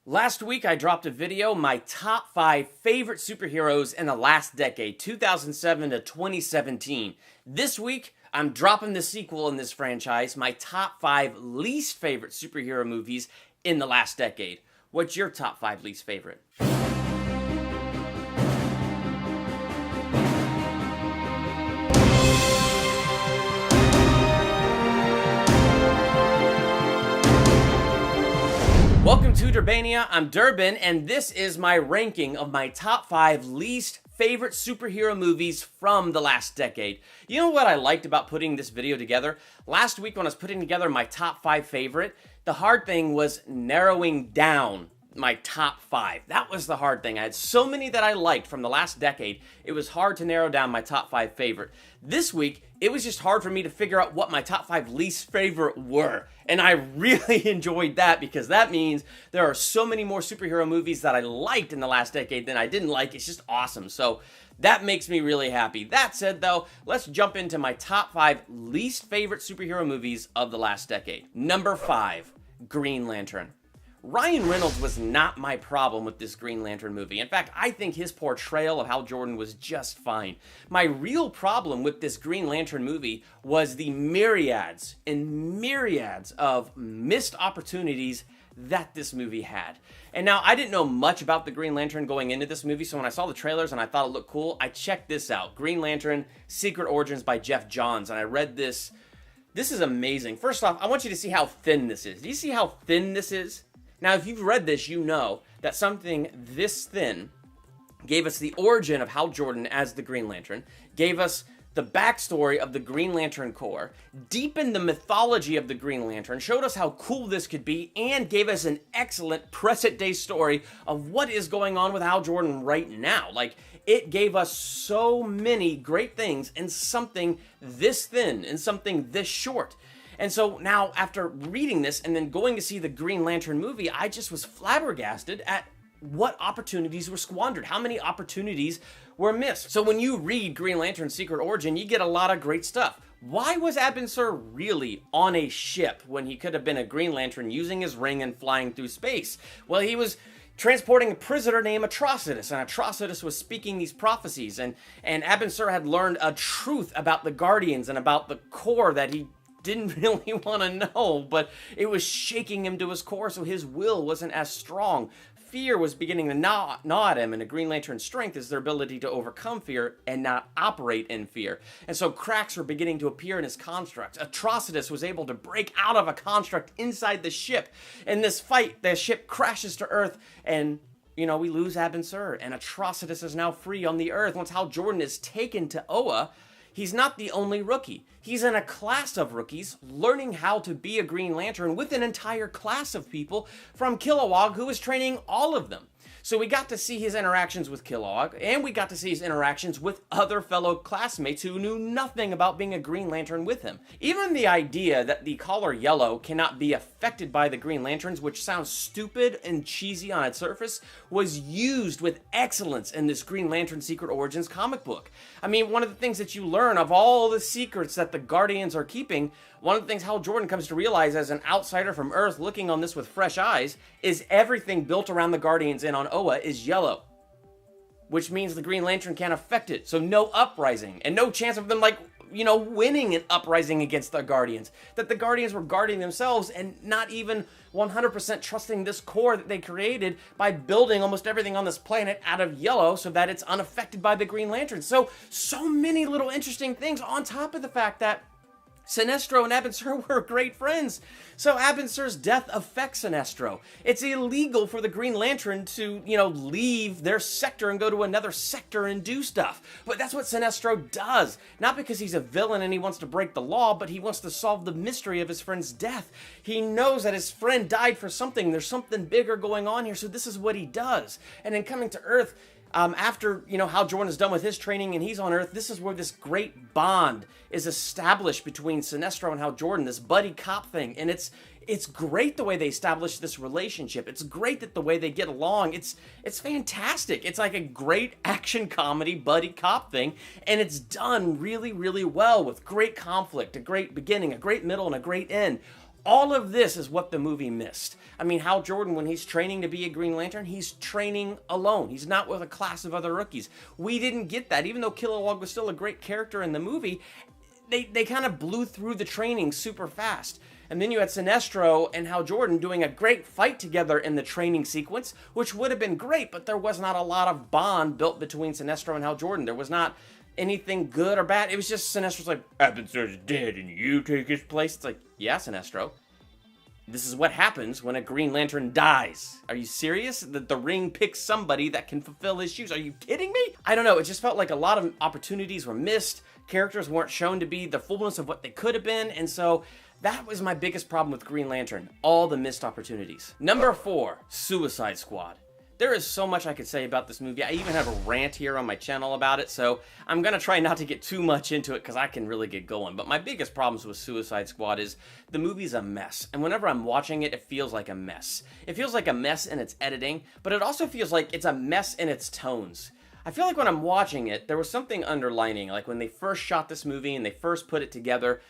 Last week, I dropped a video, my top 5 favorite superheroes in the last decade, 2007 to 2017. This week, I'm dropping the sequel in this franchise, my top 5 least favorite superhero movies in the last decade. What's your top 5 least favorite? Welcome to Durbania, I'm Durbin, and this is my ranking of my top 5 least favorite superhero movies from the last decade. You know what I liked about putting this video together? Last week when I was putting together my top 5 favorite, the hard thing was narrowing down my top 5. That was the hard thing. I had so many that I liked from the last decade, it was hard to narrow down my top 5 favorite. This week, it was just hard for me to figure out what my top 5 least favorite were. And I really enjoyed that because that means there are so many more superhero movies that I liked in the last decade than I didn't like. It's just awesome. So that makes me really happy. That said though, let's jump into my top 5 least favorite superhero movies of the last decade. Number 5, Green Lantern. Ryan Reynolds was not my problem with this Green Lantern movie. In fact, I think his portrayal of Hal Jordan was just fine. My real problem with this Green Lantern movie was the myriads and myriads of missed opportunities that this movie had. And now, I didn't know much about the Green Lantern going into this movie, so when I saw the trailers and I thought it looked cool, I checked this out. Green Lantern, Secret Origins by Jeff Johns, and I read this. This is amazing. First off, I want you to see how thin this is. Do you see how thin this is? Now, if you've read this, you know that something this thin gave us the origin of Hal Jordan as the Green Lantern, gave us the backstory of the Green Lantern Corps, deepened the mythology of the Green Lantern, showed us how cool this could be, and gave us an excellent present-day story of what is going on with Hal Jordan right now. Like, it gave us so many great things in something this thin, in something this short. And so now, after reading this and then going to see the Green Lantern movie, I just was flabbergasted at what opportunities were squandered, how many opportunities were missed. So when you read Green Lantern Secret Origin, you get a lot of great stuff. Why was Abin Sur really on a ship when he could have been a Green Lantern using his ring and flying through space? Well, he was transporting a prisoner named Atrocitus, and Atrocitus was speaking these prophecies, and Abin Sur had learned a truth about the Guardians and about the Corps that he didn't really want to know, but it was shaking him to his core, so his will wasn't as strong. Fear was beginning to gnaw at him, and a Green Lantern's strength is their ability to overcome fear and not operate in fear. And so cracks were beginning to appear in his construct. Atrocitus was able to break out of a construct inside the ship. In this fight, the ship crashes to Earth, and we lose Abin Sur, and Atrocitus is now free on the Earth. Once Hal Jordan is taken to Oa, he's not the only rookie. He's in a class of rookies learning how to be a Green Lantern with an entire class of people from Kilowog who is training all of them. So we got to see his interactions with Kilowog, and we got to see his interactions with other fellow classmates who knew nothing about being a Green Lantern with him. Even the idea that the color yellow cannot be affected by the Green Lanterns, which sounds stupid and cheesy on its surface, was used with excellence in this Green Lantern Secret Origins comic book. I mean, one of the things that you learn of all the secrets that the Guardians are keeping, one of the things Hal Jordan comes to realize as an outsider from Earth looking on this with fresh eyes is everything built around the Guardians and on Oa is yellow, which means the Green Lantern can't affect it. So no uprising and no chance of them winning an uprising against the Guardians. That the Guardians were guarding themselves and not even 100% trusting this core that they created by building almost everything on this planet out of yellow so that it's unaffected by the Green Lantern. So many little interesting things on top of the fact that Sinestro and Abin Sur were great friends. So Abin Sur's death affects Sinestro. It's illegal for the Green Lantern to, leave their sector and go to another sector and do stuff. But that's what Sinestro does. Not because he's a villain and he wants to break the law, but he wants to solve the mystery of his friend's death. He knows that his friend died for something. There's something bigger going on here, so this is what he does. And in coming to Earth, after, Hal Jordan is done with his training and he's on Earth, this is where this great bond is established between Sinestro and Hal Jordan, this buddy cop thing. And it's great the way they establish this relationship. It's great that the way they get along. It's fantastic. It's like a great action comedy buddy cop thing. And it's done really, really well with great conflict, a great beginning, a great middle, and a great end. All of this is what the movie missed. I mean, Hal Jordan, when he's training to be a Green Lantern, he's training alone. He's not with a class of other rookies. We didn't get that. Even though Kilowog was still a great character in the movie, they kind of blew through the training super fast. And then you had Sinestro and Hal Jordan doing a great fight together in the training sequence, which would have been great, but there was not a lot of bond built between Sinestro and Hal Jordan. There was not anything good or bad. It was just Sinestro's like, Abinsur's dead and you take his place. It's like, yeah, Sinestro. This is what happens when a Green Lantern dies. Are you serious? That the ring picks somebody that can fulfill his shoes. Are you kidding me? I don't know. It just felt like a lot of opportunities were missed. Characters weren't shown to be the fullness of what they could have been. And so that was my biggest problem with Green Lantern. All the missed opportunities. Number 4, Suicide Squad. There is so much I could say about this movie. I even have a rant here on my channel about it, so I'm going to try not to get too much into it because I can really get going. But my biggest problems with Suicide Squad is the movie's a mess. And whenever I'm watching it, it feels like a mess. It feels like a mess in its editing, but it also feels like it's a mess in its tones. I feel like when I'm watching it, there was something underlining. Like when they first shot this movie and they first put it together,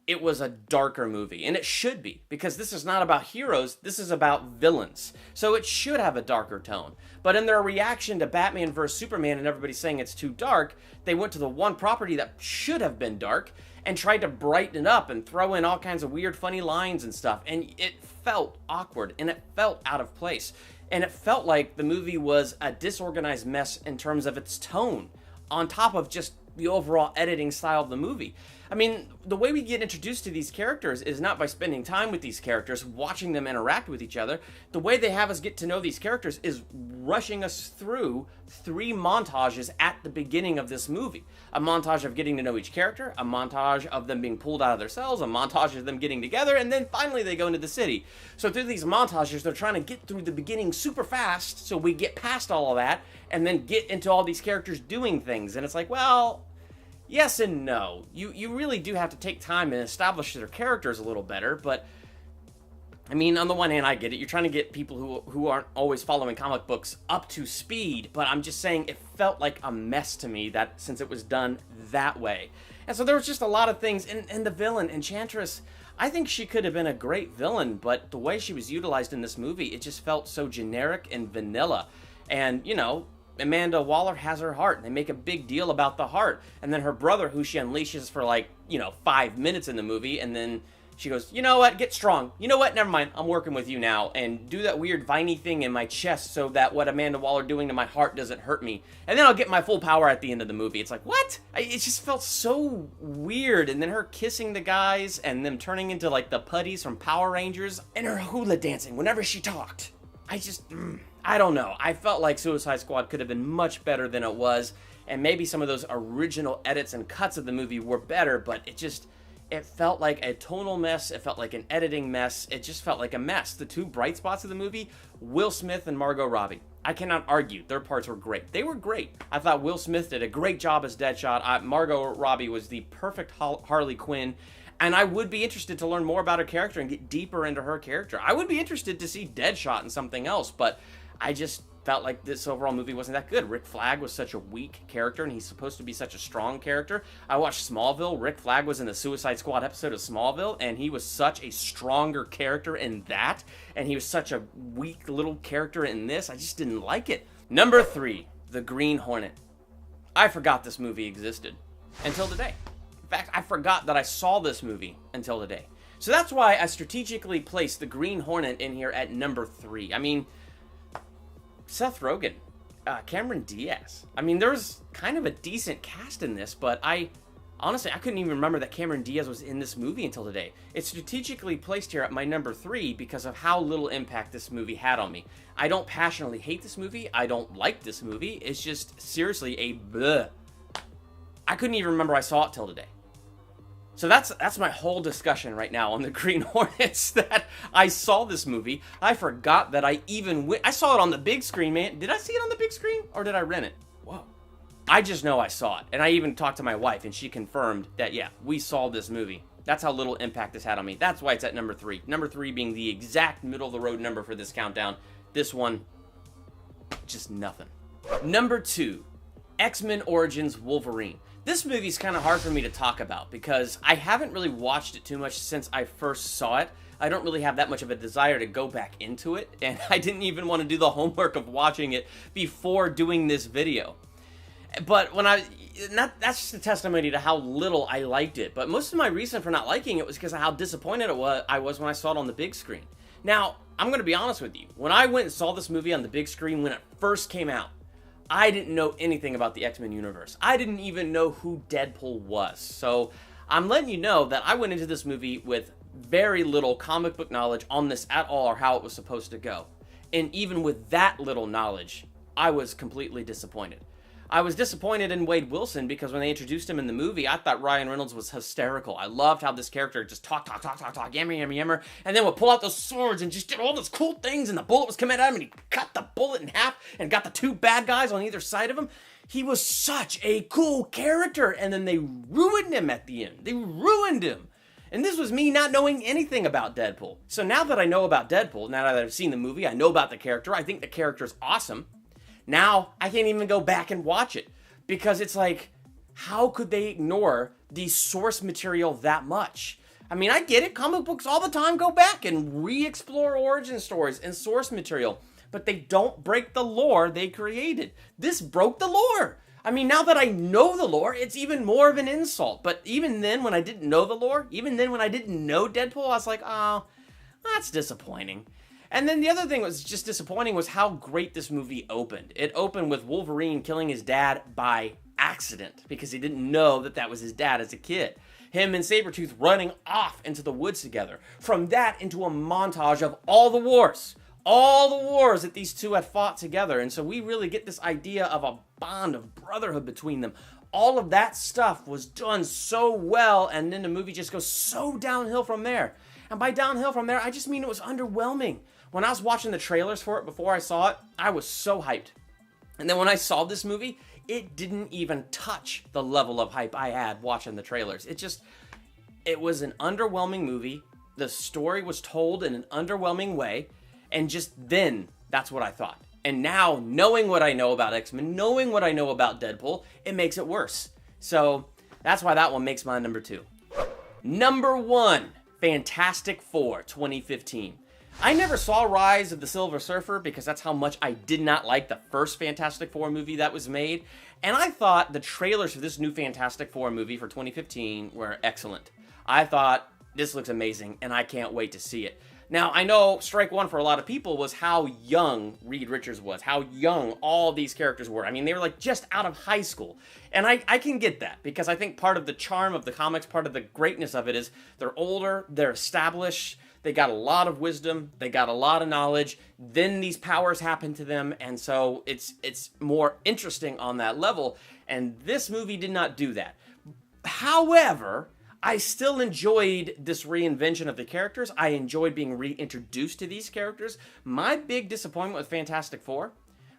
it was a darker movie, and it should be, because this is not about heroes, this is about villains. So it should have a darker tone. But in their reaction to Batman vs. Superman and everybody saying it's too dark, they went to the one property that should have been dark and tried to brighten it up and throw in all kinds of weird, funny lines and stuff. And it felt awkward, and it felt out of place. And it felt like the movie was a disorganized mess in terms of its tone, on top of just the overall editing style of the movie. I mean, the way we get introduced to these characters is not by spending time with these characters, watching them interact with each other. The way they have us get to know these characters is rushing us through 3 montages at the beginning of this movie. A montage of getting to know each character, a montage of them being pulled out of their cells, a montage of them getting together, and then finally they go into the city. So through these montages, they're trying to get through the beginning super fast, so we get past all of that, and then get into all these characters doing things. And it's like, well, yes and no. You really do have to take time and establish their characters a little better, but I mean, on the one hand, I get it. You're trying to get people who aren't always following comic books up to speed, but I'm just saying it felt like a mess to me that since it was done that way. And so there was just a lot of things, and the villain, Enchantress, I think she could have been a great villain, but the way she was utilized in this movie, it just felt so generic and vanilla. And, you know, Amanda Waller has her heart, and they make a big deal about the heart. And then her brother, who she unleashes for like, 5 minutes in the movie, and then she goes, you know what, get strong. You know what, never mind, I'm working with you now. And do that weird viney thing in my chest so that what Amanda Waller doing to my heart doesn't hurt me. And then I'll get my full power at the end of the movie. It's like, what? It just felt so weird. And then her kissing the guys, and them turning into like the putties from Power Rangers, and her hula dancing whenever she talked. I don't know. I felt like Suicide Squad could have been much better than it was, and maybe some of those original edits and cuts of the movie were better, but it felt like a tonal mess. It felt like an editing mess. It just felt like a mess. The 2 bright spots of the movie, Will Smith and Margot Robbie. I cannot argue. Their parts were great. They were great. I thought Will Smith did a great job as Deadshot. Margot Robbie was the perfect Harley Quinn. And I would be interested to learn more about her character and get deeper into her character. I would be interested to see Deadshot in something else, but I just felt like this overall movie wasn't that good. Rick Flag was such a weak character, and he's supposed to be such a strong character. I watched Smallville. Rick Flag was in the Suicide Squad episode of Smallville, and he was such a stronger character in that, and he was such a weak little character in this. I just didn't like it. Number 3, The Green Hornet. I forgot this movie existed until today. In fact, I forgot that I saw this movie until today. So that's why I strategically placed the Green Hornet in here at number 3. I mean, Seth Rogen, Cameron Diaz. I mean, there's kind of a decent cast in this, but honestly, I couldn't even remember that Cameron Diaz was in this movie until today. It's strategically placed here at my number 3 because of how little impact this movie had on me. I don't passionately hate this movie. I don't like this movie. It's just seriously a bleh. I couldn't even remember I saw it till today. So that's my whole discussion right now on the Green Hornets, that I saw this movie. I forgot that I even went. I saw it on the big screen, man. Did I see it on the big screen, or did I rent it? Whoa. I just know I saw it. And I even talked to my wife, and she confirmed that, yeah, we saw this movie. That's how little impact this had on me. That's why it's at number 3. Number 3 being the exact middle-of-the-road number for this countdown. This one, just nothing. Number 2, X-Men Origins Wolverine. This movie's kind of hard for me to talk about because I haven't really watched it too much since I first saw it. I don't really have that much of a desire to go back into it, and I didn't even want to do the homework of watching it before doing this video. But that's just a testimony to how little I liked it. But most of my reason for not liking it was because of how disappointed I was when I saw it on the big screen. Now, I'm going to be honest with you. When I went and saw this movie on the big screen when it first came out, I didn't know anything about the X-Men universe. I didn't even know who Deadpool was. So I'm letting you know that I went into this movie with very little comic book knowledge on this at all or how it was supposed to go. And even with that little knowledge, I was completely disappointed. I was disappointed in Wade Wilson because when they introduced him in the movie, I thought Ryan Reynolds was hysterical. I loved how this character just talk, yammer, and then would pull out those swords and just did all those cool things, and the bullet was coming at him, and he cut the bullet in half and got the two bad guys on either side of him. He was such a cool character, and then they ruined him at the end. They ruined him. And this was me not knowing anything about Deadpool. So now that I know about Deadpool, now that I've seen the movie, I know about the character, I think the character's awesome. Now, I can't even go back and watch it because it's like, how could they ignore the source material that much? I mean, I get it. Comic books all the time go back and re-explore origin stories and source material, but they don't break the lore they created. This broke the lore. I mean, now that I know the lore, it's even more of an insult. But even then, when I didn't know the lore, even then when I didn't know Deadpool, I was like, oh, that's disappointing. And then the other thing that was just disappointing was how great this movie opened. It opened with Wolverine killing his dad by accident because he didn't know that that was his dad as a kid. Him and Sabretooth running off into the woods together. From that into a montage of all the wars that these two had fought together. And so we really get this idea of a bond of brotherhood between them. All of that stuff was done so well, and then the movie just goes so downhill from there. And by downhill from there, I just mean it was underwhelming. When I was watching the trailers for it before I saw it, I was so hyped. And then when I saw this movie, it didn't even touch the level of hype I had watching the trailers. It was an underwhelming movie. The story was told in an underwhelming way. And just then, that's what I thought. And now, knowing what I know about X-Men, knowing what I know about Deadpool, it makes it worse. So, that's why that one makes my number 2. Number 1, Fantastic Four 2015. I never saw Rise of the Silver Surfer because that's how much I did not like the first Fantastic Four movie that was made. And I thought the trailers for this new Fantastic Four movie for 2015 were excellent. I thought, this looks amazing, and I can't wait to see it. Now, I know strike one for a lot of people was how young Reed Richards was, how young all these characters were. I mean, they were like just out of high school. And I can get that because I think part of the charm of the comics, part of the greatness of it is they're older, they're established, they got a lot of wisdom, they got a lot of knowledge, then these powers happen to them, and so it's more interesting on that level. And this movie did not do that. However, I still enjoyed this reinvention of the characters. I enjoyed being reintroduced to these characters. My big disappointment with Fantastic Four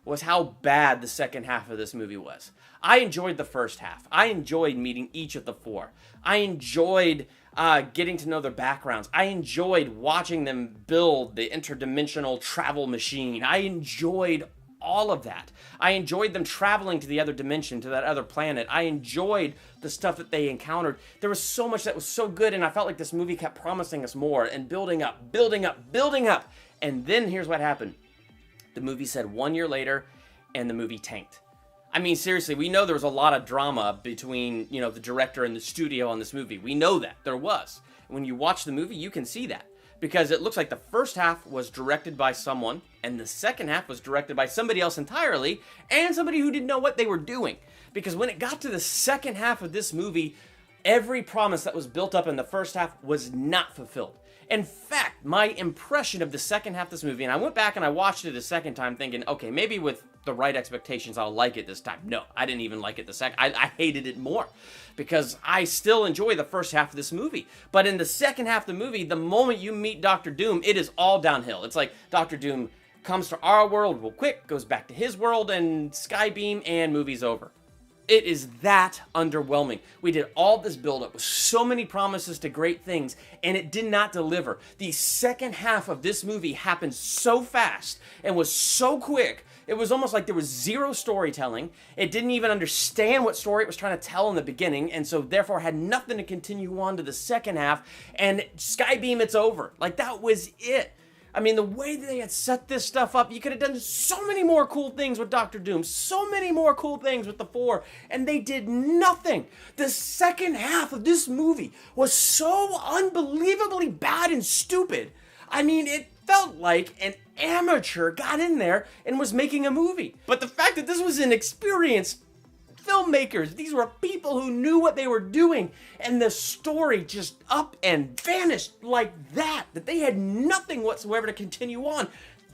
was how bad the second half of this movie was. I enjoyed the first half. I enjoyed meeting each of the four. I enjoyed getting to know their backgrounds. I enjoyed watching them build the interdimensional travel machine. I enjoyed all of that. I enjoyed them traveling to the other dimension, to that other planet. I enjoyed the stuff that they encountered. There was so much that was so good, and I felt like this movie kept promising us more and building up. And then here's what happened. The movie said 1 year later, and the movie tanked. I mean, seriously, we know there was a lot of drama between, the director and the studio on this movie. We know that. There was. When you watch the movie, you can see that. Because it looks like the first half was directed by someone, and the second half was directed by somebody else entirely, and somebody who didn't know what they were doing. Because when it got to the second half of this movie, every promise that was built up in the first half was not fulfilled. In fact, my impression of the second half of this movie, and I went back and I watched it a second time thinking, okay, maybe with the right expectations, I'll like it this time. No, I didn't even like it the second. I hated it more because I still enjoy the first half of this movie. But in the second half of the movie, the moment you meet Doctor Doom, it is all downhill. It's like Doctor Doom comes to our world real quick, goes back to his world, and Skybeam, and movie's over. It is that underwhelming. We did all this buildup with so many promises to great things, and it did not deliver. The second half of this movie happened so fast and was so quick. It was almost like there was zero storytelling. It didn't even understand what story it was trying to tell in the beginning, and so therefore had nothing to continue on to the second half, and Skybeam, it's over. Like, that was it. I mean, the way that they had set this stuff up, you could have done so many more cool things with Doctor Doom, so many more cool things with the Four, and they did nothing. The second half of this movie was so unbelievably bad and stupid. I mean, it felt like an amateur got in there and was making a movie. But the fact that this was an experienced filmmakers, these were people who knew what they were doing, and the story just up and vanished like that they had nothing whatsoever to continue on.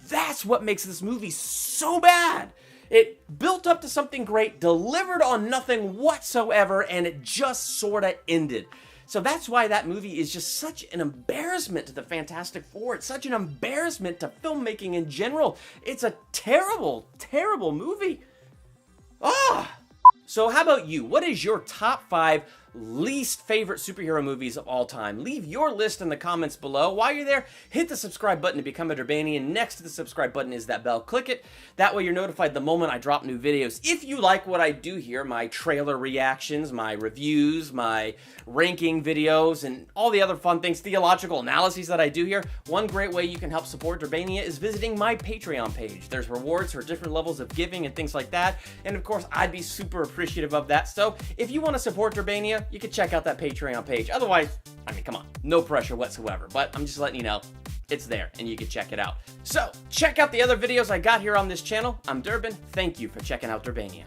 That's what makes this movie so bad. It built up to something great, delivered on nothing whatsoever, and it just sort of ended. So that's why that movie is just such an embarrassment to the Fantastic Four. It's such an embarrassment to filmmaking in general. It's a terrible, terrible movie. So how about you? What is your top 5 least favorite superhero movies of all time? Leave your list in the comments below. While you're there, hit the subscribe button to become a Durbanian. Next to the subscribe button is that bell. Click it. That way you're notified the moment I drop new videos. If you like what I do here, my trailer reactions, my reviews, my ranking videos, and all the other fun things, theological analyses that I do here, one great way you can help support Durbania is visiting my Patreon page. There's rewards for different levels of giving and things like that. And of course, I'd be super appreciative of that. So if you want to support Durbania, you can check out that Patreon page. Otherwise, I mean, come on, no pressure whatsoever, but I'm just letting you know it's there and you can check it out. So check out the other videos I got here on this channel. I'm Durbin. Thank you for checking out Durbania.